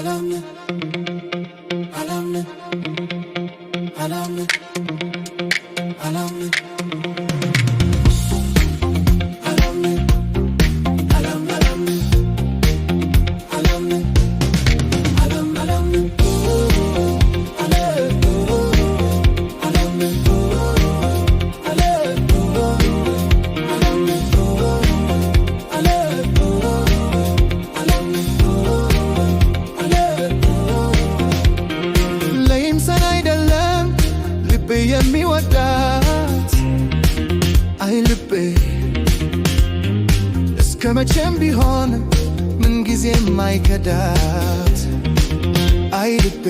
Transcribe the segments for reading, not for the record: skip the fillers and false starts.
አላምንም አላምንም አላምንም አላምንም የሚወዳት አይ ልቤ እስከ መቼም ቢሆን ምን ጊዜም አይከዳት አይ ልቤ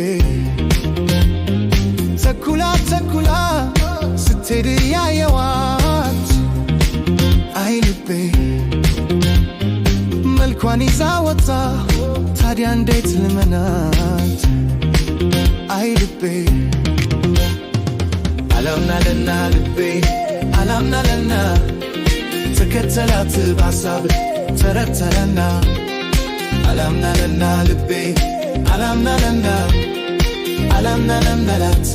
ተኩላ ተኩላ ስትሄድ ያየዋት አይ ልቤ መልኳን ይዛ ወጣ ታዲያ እንዴት ልመናት አይ ልቤ አላምናለና ልቤ አላምናለና ተከተላት ባሳብ ተረተረና አላምናለና ልቤ አላምናለና አላምናለናላት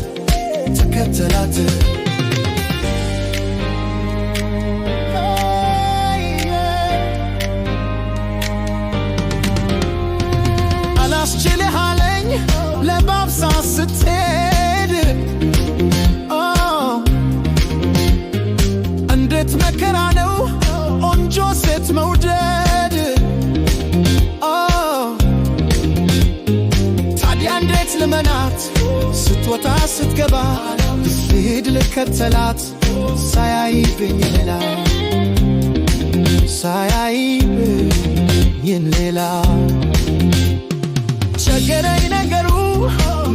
ተከተላት አላስችልህ አለኝ ለባብሳ ስትሄድ መከራ ነው ቆንጆ ሴት መውደድ ታዲያ እንዴት ልመናት ስትወጣ ስትገባ ልሄድ ልከተላት ሳያይብኝ ሌላ ሳያይብኝ ሌላ ቸገረኝ ነገሩ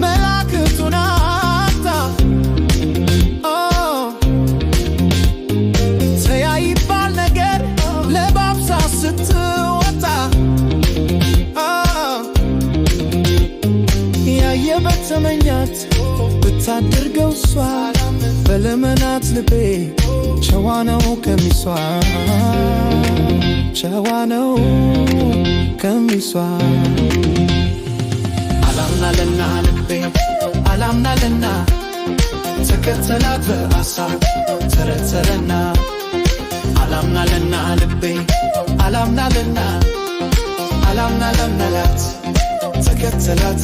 መላክቱን አጣ ስትወጣ ያየበተመኛት ብታደርገው እሷ በለመናት ልቤ ጨዋ ነው ከሚሷ ጨዋ ነው ከሚሷ አላምናለና ልቤ አላምናለና ተከተላት በአሳብ ተረተረና አላምናለና ልቤ አላምናለና አላምናለናላት ተከተላት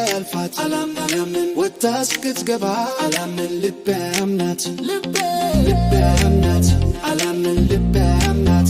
ያልፋት አላምናለምን ወጣ እስክትገባ አላምን ልቤ አምናት ልቤ አምናት አላምን ልቤ አምናት